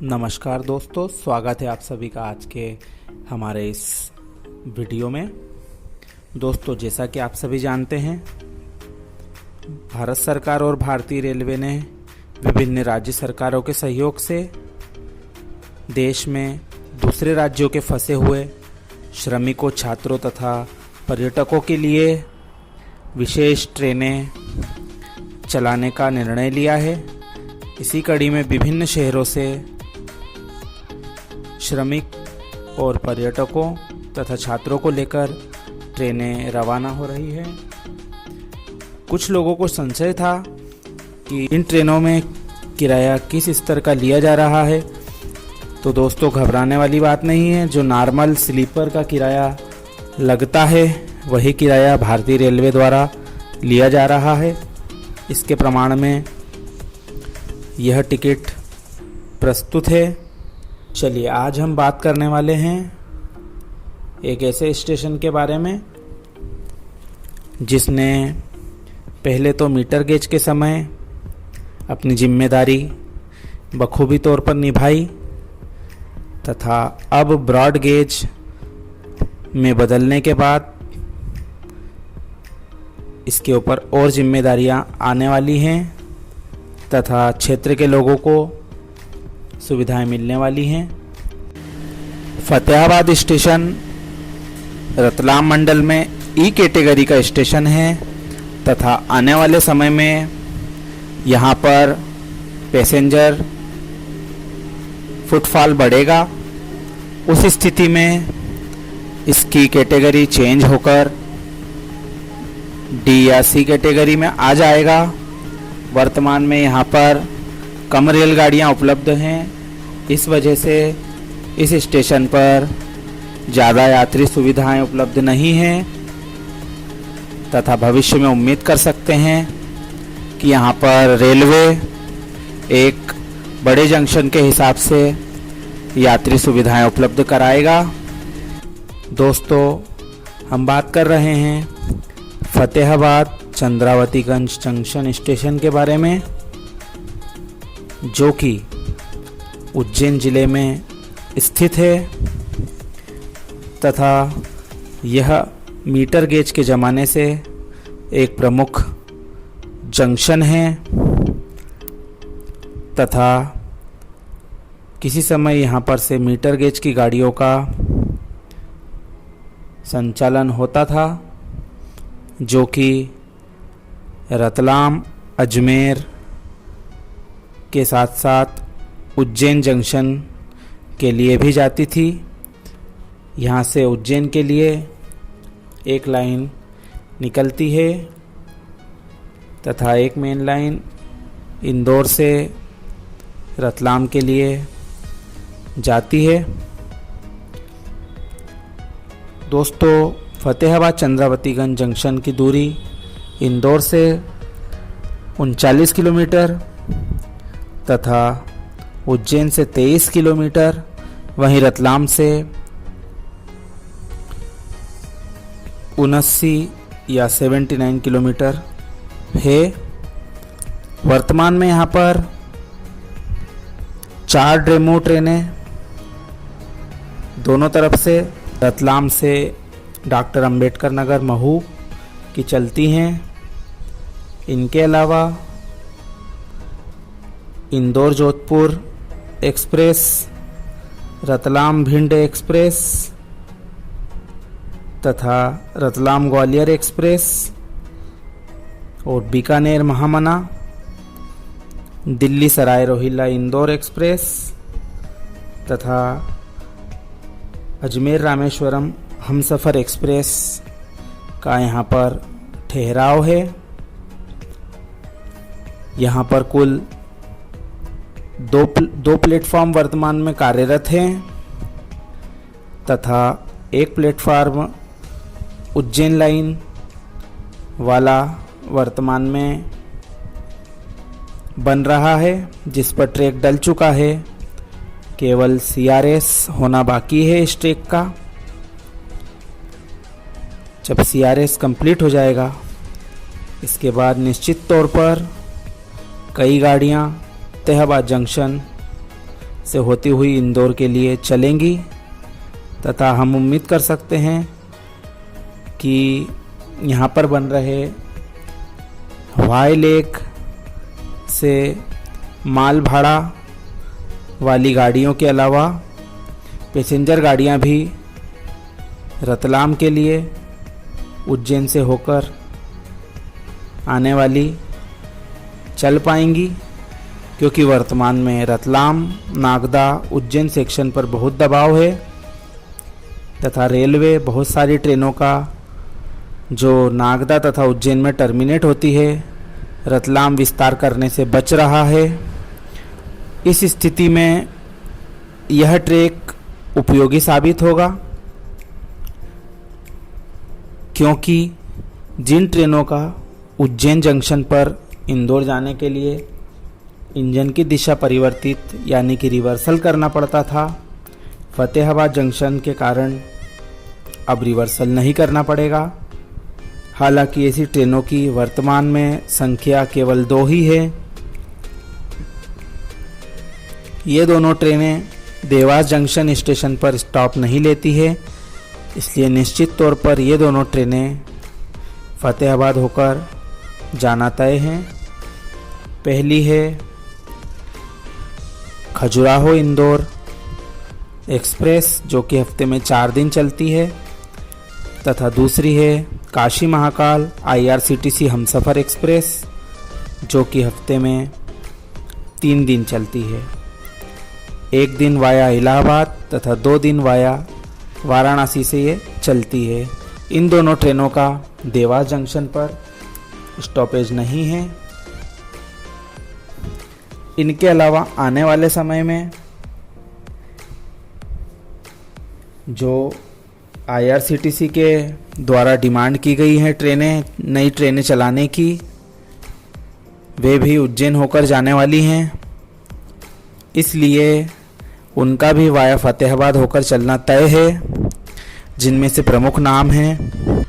नमस्कार दोस्तों, स्वागत है आप सभी का आज के हमारे इस वीडियो में। दोस्तों, जैसा कि आप सभी जानते हैं, भारत सरकार और भारतीय रेलवे ने विभिन्न राज्य सरकारों के सहयोग से देश में दूसरे राज्यों के फंसे हुए श्रमिकों, छात्रों तथा पर्यटकों के लिए विशेष ट्रेनें चलाने का निर्णय लिया है। इसी कड़ी में विभिन्न शहरों से श्रमिक और पर्यटकों तथा छात्रों को लेकर ट्रेनें रवाना हो रही हैं। कुछ लोगों को संशय था कि इन ट्रेनों में किराया किस स्तर का लिया जा रहा है। तो दोस्तों, घबराने वाली बात नहीं है। जो नॉर्मल स्लीपर का किराया लगता है वही किराया भारतीय रेलवे द्वारा लिया जा रहा है। इसके प्रमाण में यह टिकट प्रस्तुत है। चलिए, आज हम बात करने वाले हैं एक ऐसे स्टेशन के बारे में जिसने पहले तो मीटर गेज के समय अपनी जिम्मेदारी बखूबी तौर पर निभाई तथा अब ब्रॉड गेज में बदलने के बाद इसके ऊपर और जिम्मेदारियां आने वाली हैं तथा क्षेत्र के लोगों को सुविधाएं मिलने वाली हैं। फतेहाबाद स्टेशन रतलाम मंडल में ई कैटेगरी का स्टेशन है तथा आने वाले समय में यहाँ पर पैसेंजर फुटफॉल बढ़ेगा। उस स्थिति में इसकी कैटेगरी चेंज होकर डी या सी कैटेगरी में आ जाएगा। वर्तमान में यहाँ पर कम रेलगाड़ियाँ उपलब्ध हैं। इस वजह से इस स्टेशन पर ज़्यादा यात्री सुविधाएं उपलब्ध नहीं हैं तथा भविष्य में उम्मीद कर सकते हैं कि यहाँ पर रेलवे एक बड़े जंक्शन के हिसाब से यात्री सुविधाएं उपलब्ध कराएगा। दोस्तों, हम बात कर रहे हैं फतेहाबाद चंद्रावतीगंज जंक्शन स्टेशन के बारे में, जो कि उज्जैन जिले में स्थित है तथा यह मीटर गेज के ज़माने से एक प्रमुख जंक्शन है तथा किसी समय यहाँ पर से मीटर गेज की गाड़ियों का संचालन होता था, जो कि रतलाम, अजमेर के साथ साथ उज्जैन जंक्शन के लिए भी जाती थी। यहाँ से उज्जैन के लिए एक लाइन निकलती है तथा एक मेन लाइन इंदौर से रतलाम के लिए जाती है। दोस्तों, फतेहाबाद चंद्रावतीगंज जंक्शन की दूरी इंदौर से 39 किलोमीटर तथा उज्जैन से 23 किलोमीटर, वहीं रतलाम से 79 या 79 किलोमीटर है। वर्तमान में यहाँ पर 4 डेमो ट्रेनें दोनों तरफ से रतलाम से डॉक्टर अंबेडकर नगर महू की चलती हैं। इनके अलावा इंदौर जोधपुर एक्सप्रेस, रतलाम भिंड एक्सप्रेस तथा रतलाम ग्वालियर एक्सप्रेस और बीकानेर महामना, दिल्ली सराय रोहिल्ला इंदौर एक्सप्रेस तथा अजमेर रामेश्वरम हमसफ़र एक्सप्रेस का यहाँ पर ठहराव है। यहाँ पर कुल दो प्लेटफॉर्म वर्तमान में कार्यरत हैं तथा एक प्लेटफॉर्म उज्जैन लाइन वाला वर्तमान में बन रहा है, जिस पर ट्रैक डल चुका है। केवल CRS होना बाकी है इस ट्रैक का। जब CRS कंप्लीट हो जाएगा, इसके बाद निश्चित तौर पर कई गाड़ियां फतेहाबाद जंक्शन से होती हुई इंदौर के लिए चलेंगी तथा हम उम्मीद कर सकते हैं कि यहाँ पर बन रहे हवाई लेक से माल भाड़ा वाली गाड़ियों के अलावा पैसेंजर गाड़ियाँ भी रतलाम के लिए उज्जैन से होकर आने वाली चल पाएंगी, क्योंकि वर्तमान में रतलाम नागदा उज्जैन सेक्शन पर बहुत दबाव है तथा रेलवे बहुत सारी ट्रेनों का जो नागदा तथा उज्जैन में टर्मिनेट होती है रतलाम विस्तार करने से बच रहा है। इस स्थिति में यह ट्रैक उपयोगी साबित होगा, क्योंकि जिन ट्रेनों का उज्जैन जंक्शन पर इंदौर जाने के लिए इंजन की दिशा परिवर्तित यानी कि रिवर्सल करना पड़ता था, फतेहाबाद जंक्शन के कारण अब रिवर्सल नहीं करना पड़ेगा। हालांकि ऐसी ट्रेनों की वर्तमान में संख्या केवल 2 ही है। ये दोनों ट्रेनें देवास जंक्शन स्टेशन पर स्टॉप नहीं लेती है, इसलिए निश्चित तौर पर ये दोनों ट्रेनें फतेहाबाद होकर जाना तय हैं। पहली है खजुराहो इंदौर एक्सप्रेस जो कि हफ्ते में 4 दिन चलती है, तथा दूसरी है काशी महाकाल IRCTC हमसफ़र एक्सप्रेस जो कि हफ्ते में 3 दिन चलती है। 1 दिन वाया इलाहाबाद तथा 2 दिन वाया वाराणसी से ये चलती है। इन दोनों ट्रेनों का देवास जंक्शन पर स्टॉपेज नहीं है। इनके अलावा आने वाले समय में जो IRCTC के द्वारा डिमांड की गई हैं ट्रेनें, नई ट्रेनें चलाने की, वे भी उज्जैन होकर जाने वाली हैं, इसलिए उनका भी वाया फतेहाबाद होकर चलना तय है। जिनमें से प्रमुख नाम हैं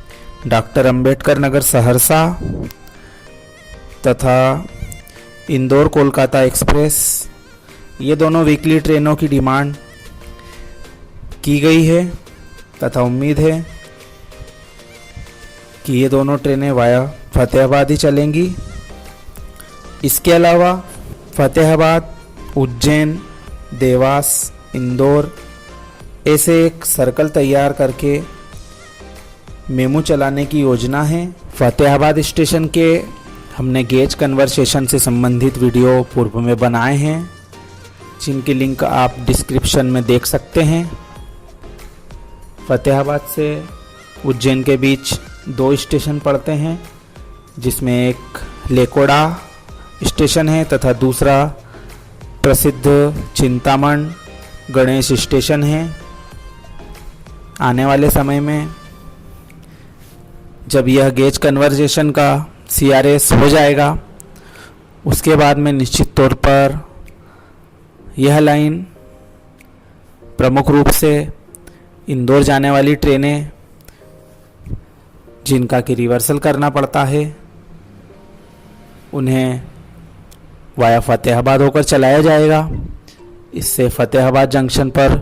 डॉक्टर अंबेडकर नगर सहरसा तथा इंदौर कोलकाता एक्सप्रेस। ये दोनों वीकली ट्रेनों की डिमांड की गई है तथा उम्मीद है कि ये दोनों ट्रेनें वाया फतेहाबाद ही चलेंगी। इसके अलावा फतेहाबाद, उज्जैन, देवास, इंदौर ऐसे एक सर्कल तैयार करके मेमू चलाने की योजना है। फतेहाबाद स्टेशन के हमने गेज कन्वर्सेशन से संबंधित वीडियो पूर्व में बनाए हैं, जिनकी लिंक आप डिस्क्रिप्शन में देख सकते हैं। फतेहाबाद से उज्जैन के बीच 2 स्टेशन पड़ते हैं, जिसमें एक लेकोड़ा स्टेशन है तथा दूसरा प्रसिद्ध चिंतामण गणेश स्टेशन है। आने वाले समय में जब यह गेज कन्वर्जेशन का CRS हो जाएगा, उसके बाद में निश्चित तौर पर यह लाइन प्रमुख रूप से इंदौर जाने वाली ट्रेनें जिनका कि रिवर्सल करना पड़ता है, उन्हें वाया फतेहाबाद होकर चलाया जाएगा। इससे फतेहाबाद जंक्शन पर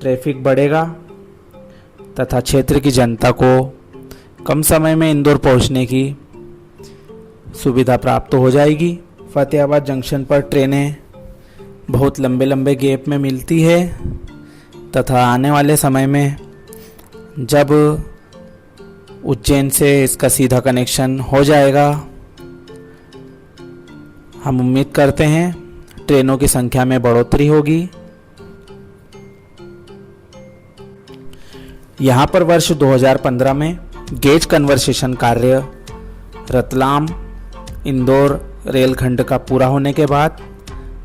ट्रैफिक बढ़ेगा तथा क्षेत्र की जनता को कम समय में इंदौर पहुंचने की सुविधा प्राप्त हो जाएगी। फतेहाबाद जंक्शन पर ट्रेनें बहुत लंबे लंबे गैप में मिलती है तथा आने वाले समय में जब उज्जैन से इसका सीधा कनेक्शन हो जाएगा, हम उम्मीद करते हैं ट्रेनों की संख्या में बढ़ोतरी होगी। यहाँ पर वर्ष 2015 में गेज कन्वर्सेशन कार्य रतलाम इंदौर रेलखंड का पूरा होने के बाद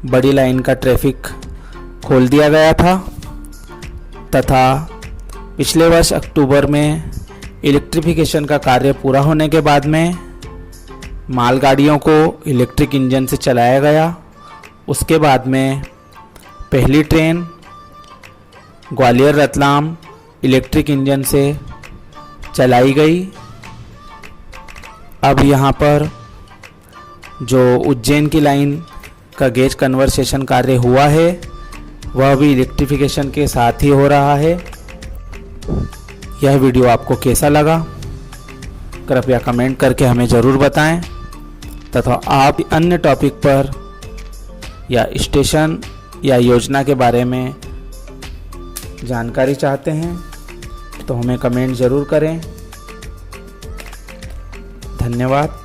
बड़ी लाइन का ट्रैफिक खोल दिया गया था तथा पिछले वर्ष अक्टूबर में इलेक्ट्रिफिकेशन का कार्य पूरा होने के बाद में मालगाड़ियों को इलेक्ट्रिक इंजन से चलाया गया। उसके बाद में पहली train Gwalior Ratlam electric engine से चलाई गई। अब यहाँ पर जो उज्जैन की लाइन का गेज कन्वर्सेशन कार्य हुआ है वह भी इलेक्ट्रिफिकेशन के साथ ही हो रहा है। यह वीडियो आपको कैसा लगा कृपया कमेंट करके हमें ज़रूर बताएं, तथा आप अन्य टॉपिक पर या स्टेशन या योजना के बारे में जानकारी चाहते हैं तो हमें कमेंट ज़रूर करें। धन्यवाद।